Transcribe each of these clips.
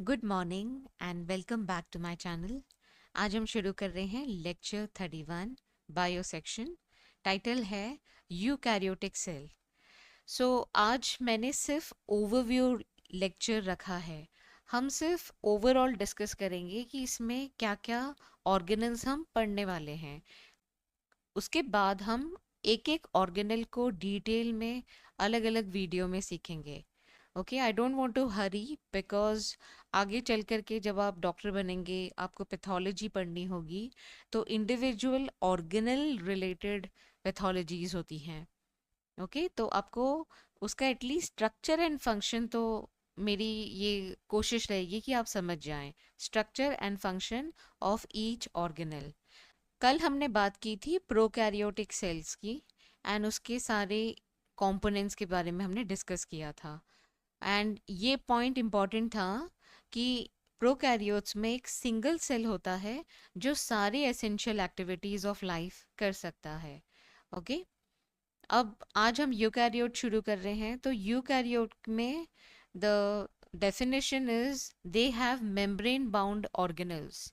Good morning and welcome back to my channel. आज हम शुरू कर रहे हैं लेक्चर 31 बायो सेक्शन। टाइटल है यूकैरियोटिक सेल। सो आज मैंने सिर्फ ओवरव्यू लेक्चर रखा है। हम सिर्फ ओवरऑल डिस्कस करेंगे कि इसमें क्या क्या ऑर्गेनल्स हम पढ़ने वाले हैं। उसके बाद हम एक एक ऑर्गेनल को डिटेल में अलग अलग वीडियो में सीखेंगे। Okay, I don't want to hurry because आगे चल कर के जब आप डॉक्टर बनेंगे आपको पैथोलॉजी पढ़नी होगी, तो इंडिविजुअल ऑर्गेनल रिलेटेड पैथोलॉजीज होती हैं। ओके, तो आपको उसका एटलीस्ट स्ट्रक्चर एंड फंक्शन तो मेरी ये कोशिश रहेगी कि आप समझ जाएं structure and function of each organelle. कल हमने बात की थी प्रोकैरियोटिक सेल्स की एंड उसके सारे कंपोनेंट्स के बारे में हमने डिस्कस किया था। एंड ये पॉइंट इम्पॉर्टेंट था कि प्रोकैरियोट्स में एक सिंगल सेल होता है जो सारी एसेंशियल एक्टिविटीज ऑफ लाइफ कर सकता है। ओके, अब आज हम यूकैरियोट शुरू कर रहे हैं। तो यूकैरियोट में the definition is they have membrane bound organelles.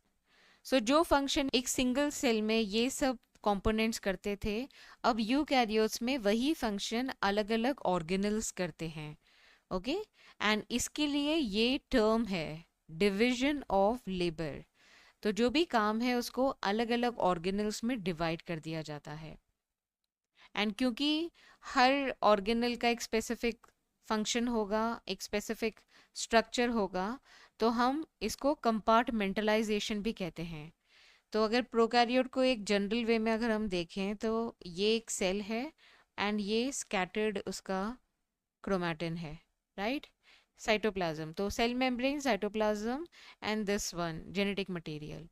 सो जो फंक्शन एक सिंगल सेल में ये सब कंपोनेंट्स करते थे, अब यूकैरियोट्स में वही फंक्शन अलग अलग ऑर्गेनल्स करते हैं। ओके, एंड इसके लिए ये टर्म है डिवीजन ऑफ लेबर। तो जो भी काम है उसको अलग अलग ऑर्गेनल्स में डिवाइड कर दिया जाता है। एंड क्योंकि हर ऑर्गेनल का एक स्पेसिफिक फंक्शन होगा, एक स्पेसिफिक स्ट्रक्चर होगा, तो हम इसको कंपार्टमेंटलाइजेशन भी कहते हैं। तो अगर प्रोकैरियोट को एक जनरल वे में अगर हम देखें तो ये एक सेल है एंड ये स्कैटर्ड उसका क्रोमैटिन है, राइट? साइटोप्लाज्म, तो cell membrane, cytoplasm and this one genetic material.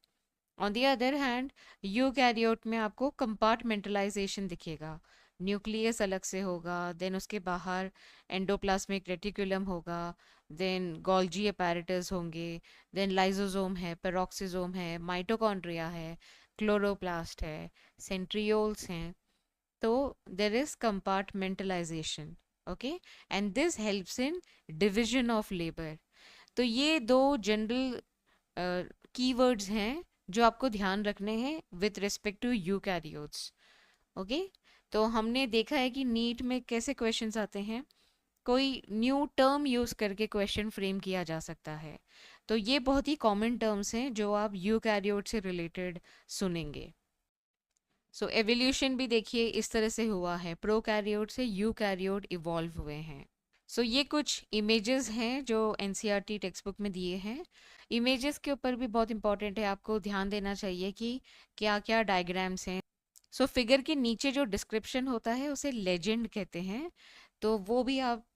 On the other hand eukaryote में आपको कंपार्टमेंटलाइजेशन दिखेगा। न्यूक्लियस अलग से होगा, देन उसके बाहर एंडोप्लाज्मिक रेटिकुलम होगा, देन गोल्जी अपैरेटस होंगे, देन लाइसोसोम है, पेरोक्सिसोम है, माइटोकॉन्ड्रिया है, क्लोरोप्लास्ट है, सेंट्रियोल्स हैं। तो there is compartmentalisation. Okay, and this helps in division of labour. तो ये दो जनरल कीवर्ड्स हैं जो आपको ध्यान रखने हैं with respect to eukaryotes. Okay, तो हमने देखा है कि नीट में कैसे क्वेश्चंस आते हैं, कोई न्यू टर्म यूज करके क्वेश्चन फ्रेम किया जा सकता है। तो ये बहुत ही कॉमन टर्म्स हैं जो आप यूकैरियोट से रिलेटेड सुनेंगे। सो एवोल्यूशन भी देखिए इस तरह से हुआ है, प्रोकैरियोट से यूकैरियोट इवॉल्व हुए हैं। सो ये कुछ इमेजेस हैं जो एनसीईआरटी टेक्स्ट बुक में दिए हैं। इमेजेस के ऊपर भी बहुत इंपॉर्टेंट है, आपको ध्यान देना चाहिए कि क्या क्या डायग्राम्स हैं। सो फिगर के नीचे जो डिस्क्रिप्शन होता है उसे लेजेंड कहते हैं, तो वो भी आप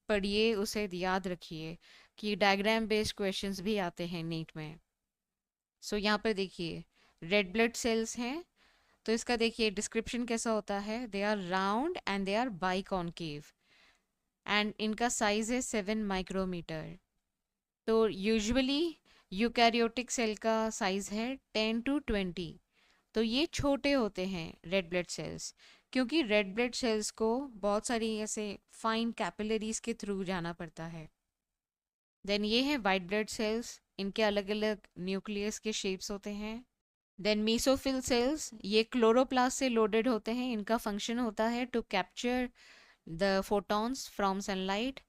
पढ़िए, उसे याद रखिए कि डायग्राम बेस्ड क्वेश्चंस भी आते हैं नीट में। सो यहाँ पर देखिए रेड ब्लड सेल्स हैं, तो इसका देखिए डिस्क्रिप्शन कैसा होता है। They are round and they are बाइकॉन्केव and इनका साइज है 7 माइक्रोमीटर। तो यूजुअली यूकैरियोटिक सेल का साइज है 10 to 20। तो ये छोटे होते हैं रेड ब्लड सेल्स, क्योंकि रेड ब्लड सेल्स को बहुत सारी ऐसे फाइन कैपिलरीज के थ्रू जाना पड़ता है। देन ये है वाइट ब्लड सेल्स, इनके अलग अलग न्यूक्लियस के शेप्स होते हैं। देन मीसोफिल सेल्स, ये क्लोरोप्लास्ट से लोडेड होते हैं, इनका फंक्शन होता है to capture the photons from sunlight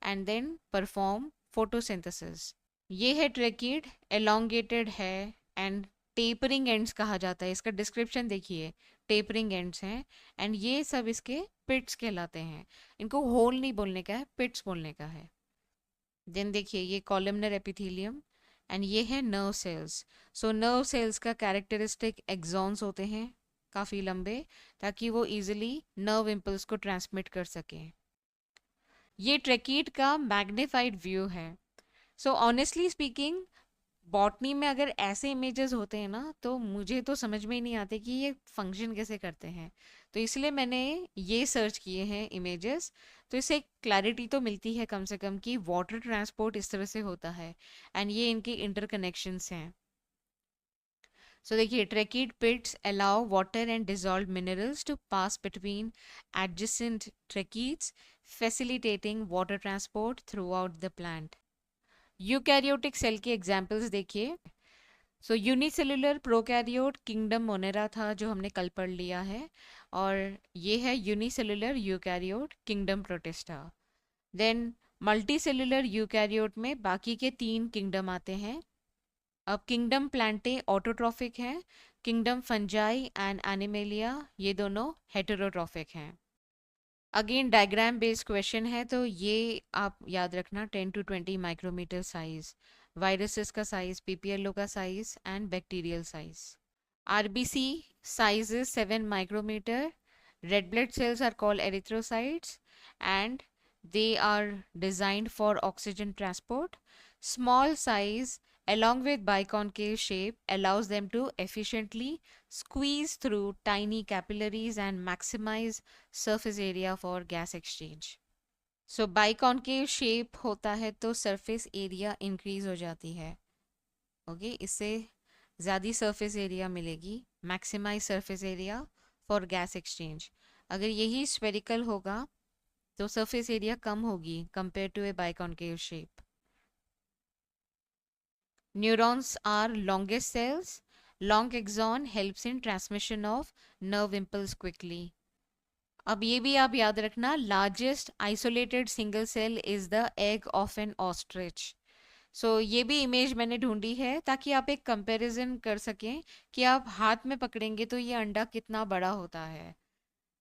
and then perform photosynthesis. ये है ट्रेकीड, एलोंगेटेड है एंड टेपरिंग एंड्स कहा जाता है। इसका डिस्क्रिप्शन देखिए, टेपरिंग एंड्स हैं एंड ये सब इसके पिट्स कहलाते हैं। इनको होल नहीं बोलने का है, पिट्स बोलने का है। देन देखिए ये कॉलमनर एपिथेलियम एंड ये है nerve cells. So nerve cells का कैरेक्टरिस्टिक एक्सॉन्स होते हैं काफ़ी लंबे, ताकि वो इजीली नर्व इम्पल्स को ट्रांसमिट कर सकें। ये ट्रेकीड का मैग्नीफाइड व्यू है। सो ऑनेस्टली स्पीकिंग, बॉटनी में अगर ऐसे इमेजेस होते हैं ना, तो मुझे तो समझ में ही नहीं आते कि ये फंक्शन कैसे करते हैं। तो इसलिए मैंने ये सर्च किए हैं इमेजेस, तो इससे एक क्लैरिटी तो मिलती है कम से कम कि वाटर ट्रांसपोर्ट इस तरह से होता है एंड ये इनके इंटरकनेक्शंस हैं। सो देखिए ट्रेकीड पिट्स allow water and dissolve minerals to pass between adjacent tracheids, facilitating water transport throughout the plant. Eukaryotic cell के एग्जांपल्स देखिए। सो यूनिसेलुलर प्रोकैरियोट किंगडम मोनेरा था जो हमने कल पढ़ लिया है, और ये है unicellular eukaryote kingdom protista. Then multicellular eukaryote में बाकी के 3 किंगडम आते हैं। अब किंगडम प्लांटे ऑटोट्रॉफिक है, किंगडम फंजाई एंड एनिमेलिया ये दोनों हेटेरोट्रॉफिक हैं। अगेन डायग्राम बेस्ड क्वेश्चन है, तो ये आप याद रखना 10 to 20 माइक्रोमीटर साइज, वायरसेस का साइज, पीपीएलओ का size and bacterial size. RBC size is 7 micrometer. Red blood cells are called erythrocytes and they are designed for oxygen transport. Small size along with biconcave shape allows them to efficiently squeeze through tiny capillaries and maximize surface area for gas exchange. So biconcave shape होता है तो surface area increase हो जाती है, okay इससे ज़्यादा surface area मिलेगी, maximise surface area for gas exchange. अगर यही स्फेरिकल होगा तो सरफेस एरिया कम होगी compare to A बाइकॉन्केव shape. Neurons are longest sales, long axon helps in transmission of nerve impulse quickly. अब ये भी आप याद रखना, largest isolated single cell is the egg of N ostrich. ये भी इमेज मैंने ढूंढी है ताकि आप एक कंपैरिजन कर सकें कि आप हाथ में पकड़ेंगे तो ये अंडा कितना बड़ा होता है।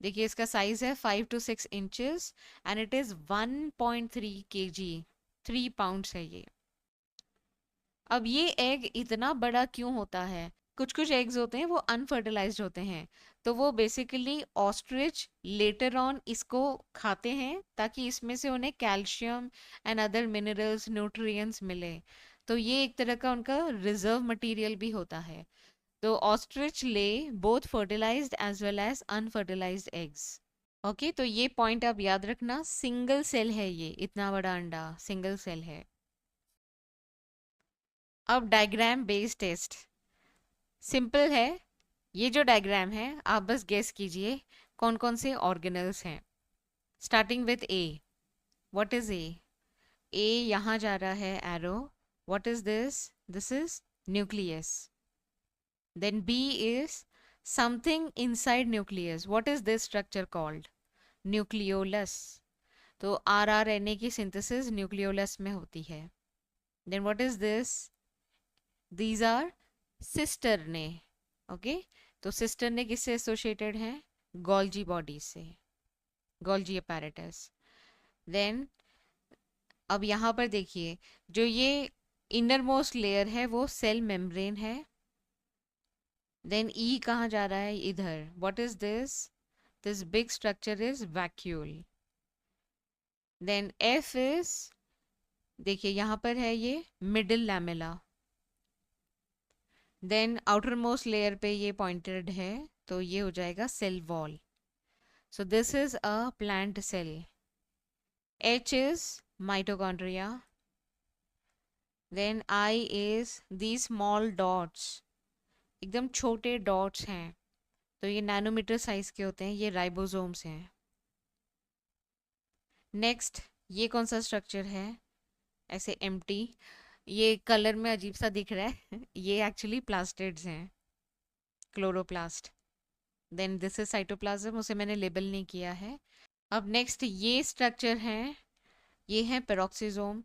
देखिए इसका साइज है 5 to 6 inches and it is 1.3 kg, 3 pounds है ये। अब ये एग इतना बड़ा क्यों होता है? कुछ कुछ एग्स होते हैं वो अनफर्टिलाइज्ड होते हैं, तो वो बेसिकली ऑस्ट्रिच लेटर ऑन इसको खाते हैं ताकि इसमें से उन्हें calcium and other minerals nutrients मिले। तो ये एक तरह का उनका रिजर्व मटेरियल भी होता है। तो ostrich lay both fertilised as well as unfertilised eggs. Okay, तो ये पॉइंट आप याद रखना, सिंगल सेल है ये, इतना बड़ा अंडा सिंगल सेल है। अब डायग्राम बेस्ड टेस्ट सिंपल है। ये जो डायग्राम है आप बस गेस कीजिए कौन कौन से ऑर्गेनल्स हैं। Starting with A, what is a? ए यहाँ जा रहा है arrow, what is this? This is nucleus. Then B is something inside nucleus, what is this structure called? Nucleolus. तो आरआरएनए की सिंथेसिस न्यूक्लियोलस में होती है। Then what is this? These are सिस्टरने। Okay, तो सिस्टरने किससे एसोसिएटेड है? गोल्जी बॉडी से, Golgi apparatus. Then अब यहाँ पर देखिए, जो ये इनर मोस्ट लेयर है वो सेल मेम्ब्रेन है। देन ई कहाँ जा रहा है? इधर, what is this? This big structure is vacuole. Then F is, देखिए यहाँ पर है ये middle lamella. Then outer most layer पे ये पॉइंटेड है तो ये हो जाएगा cell wall. So this is a plant cell. H is mitochondria. Then I is the small dots, एकदम छोटे डॉट्स हैं, तो ये नैनोमीटर साइज के होते हैं, ये राइबोसोम्स हैं। नेक्स्ट, ये कौन सा स्ट्रक्चर है ऐसे एम्प्टी, ये कलर में अजीब सा दिख रहा है ये एक्चुअली प्लास्टिड्स हैं, chloroplast. Then this is cytoplasm, उसे मैंने लेबल नहीं किया है। अब नेक्स्ट ये स्ट्रक्चर हैं, ये हैं पेरोक्सिसोम।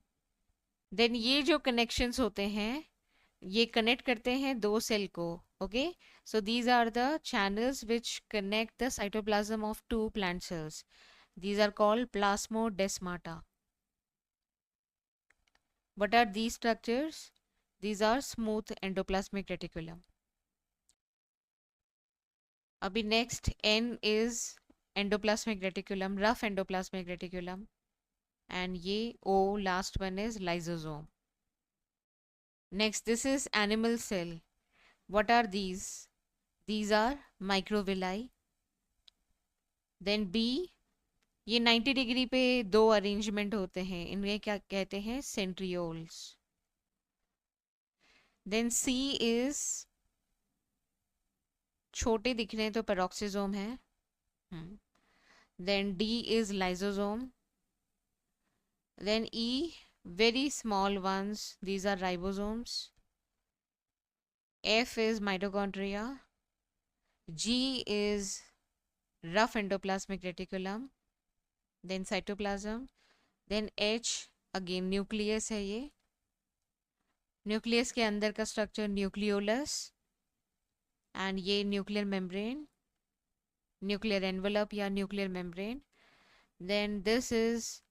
देन ये जो कनेक्शंस होते हैं ये कनेक्ट करते हैं दो सेल को। Okay, so these are the channels which connect the cytoplasm of two plant cells, these are called plasmodesmata. What are these structures? These are smooth endoplasmic reticulum. अभी next N is endoplasmic reticulum, rough endoplasmic reticulum, and ये O last one is lysosome. Next, this is animal cell. What are these? These are microvilli. Then B, ये 90 degree पे दो arrangement होते हैं, इन्हें क्या कहते हैं? सेंट्रियोल्स। देन C इज, छोटे दिख रहे हैं तो पेरोक्सिसोम है। Then D is lysosome. Then E, Very small ones, these are ribosomes. F is mitochondria. G is rough endoplasmic reticulum. Then cytoplasm. Then H again nucleus है ये. Nucleus के अंदर का स्ट्रक्चर न्यूक्लियोलस. एंड ये nuclear membrane, nuclear envelope या nuclear membrane. Then this is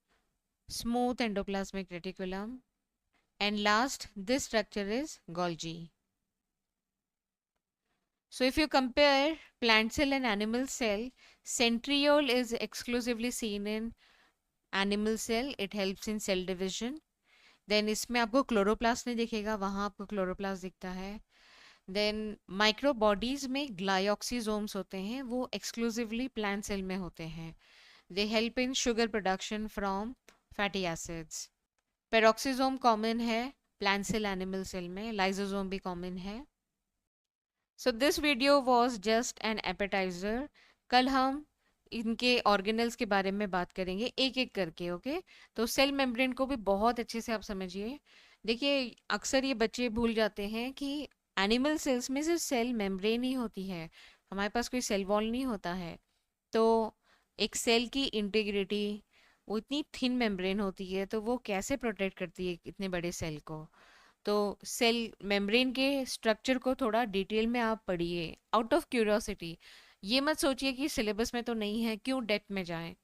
smooth endoplasmic reticulum. And last, this structure is Golgi. So if you compare plant cell and animal cell, centriole is exclusively seen in animal cell. It helps in cell division. Then इसमें आपको chloroplast नहीं दिखेगा, वहाँ आपको chloroplast दिखता है. Then micro bodies में ग्लाइऑक्सीजोम्स होते हैं, वो एक्सक्लूसिवली प्लांट सेल में होते हैं. They help in sugar production from fatty acids. पेरोक्सीजोम common है प्लांट सेल एनिमल सेल में, लाइजोसोम भी कॉमन है. So this video was just an appetiser. कल हम इनके ऑर्गेनल्स के बारे में बात करेंगे एक एक करके. ओके तो सेल मेम्ब्रेन को भी बहुत अच्छे से आप समझिए. देखिए अक्सर ये बच्चे भूल जाते हैं कि एनिमल सेल्स में सिर्फ सेल मेम्ब्रेन ही होती है, हमारे पास कोई सेल वॉल नहीं होता है. तो एक सेल की इंटीग्रिटी, वो इतनी थिन मेम्ब्रेन होती है तो वो कैसे प्रोटेक्ट करती है इतने बड़े सेल को. तो सेल मेम्ब्रेन के स्ट्रक्चर को थोड़ा डिटेल में आप पढ़िए आउट ऑफ क्यूरियोसिटी. ये मत सोचिए कि सिलेबस में तो नहीं है, क्यों डेप्थ में जाएं.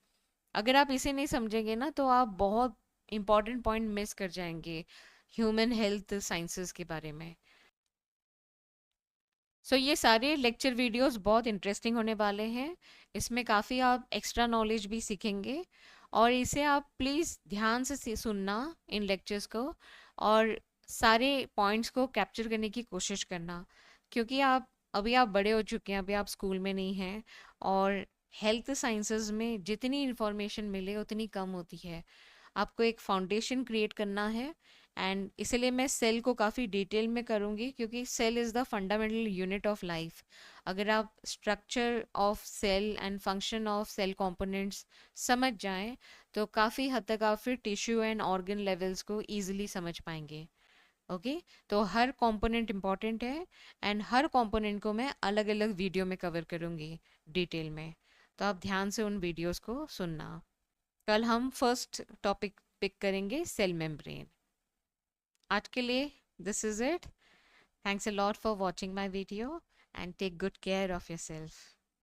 अगर आप इसे नहीं समझेंगे ना तो आप बहुत इंपॉर्टेंट पॉइंट मिस कर जाएंगे ह्यूमन हेल्थ साइंसेस के बारे में. सो ये सारे लेक्चर वीडियोस बहुत इंटरेस्टिंग होने वाले हैं. इसमें काफ़ी आप एक्स्ट्रा नॉलेज भी सीखेंगे और इसे आप प्लीज़ ध्यान से सुनना इन लेक्चर्स को और सारे पॉइंट्स को कैप्चर करने की कोशिश करना. क्योंकि अभी आप बड़े हो चुके हैं, अभी आप स्कूल में नहीं हैं और हेल्थ साइंसेस में जितनी इंफॉर्मेशन मिले उतनी कम होती है. आपको एक फाउंडेशन क्रिएट करना है एंड इसलिए मैं सेल को काफ़ी डिटेल में करूँगी क्योंकि cell is the fundamental unit of life. अगर आप structure of cell and function of cell components समझ जाएं तो काफ़ी हद तक आप फिर टिश्यू एंड ऑर्गन लेवल्स को ईजिली समझ पाएंगे. ओके तो हर कंपोनेंट इम्पॉर्टेंट है एंड हर कंपोनेंट को मैं अलग अलग वीडियो में कवर करूँगी डिटेल में. तो आप ध्यान से उन वीडियोस को सुनना. कल हम फर्स्ट टॉपिक पिक करेंगे सेल मेम्ब्रेन. आज के लिए this is it. Thanks a lot for watching my video and take good care of your self.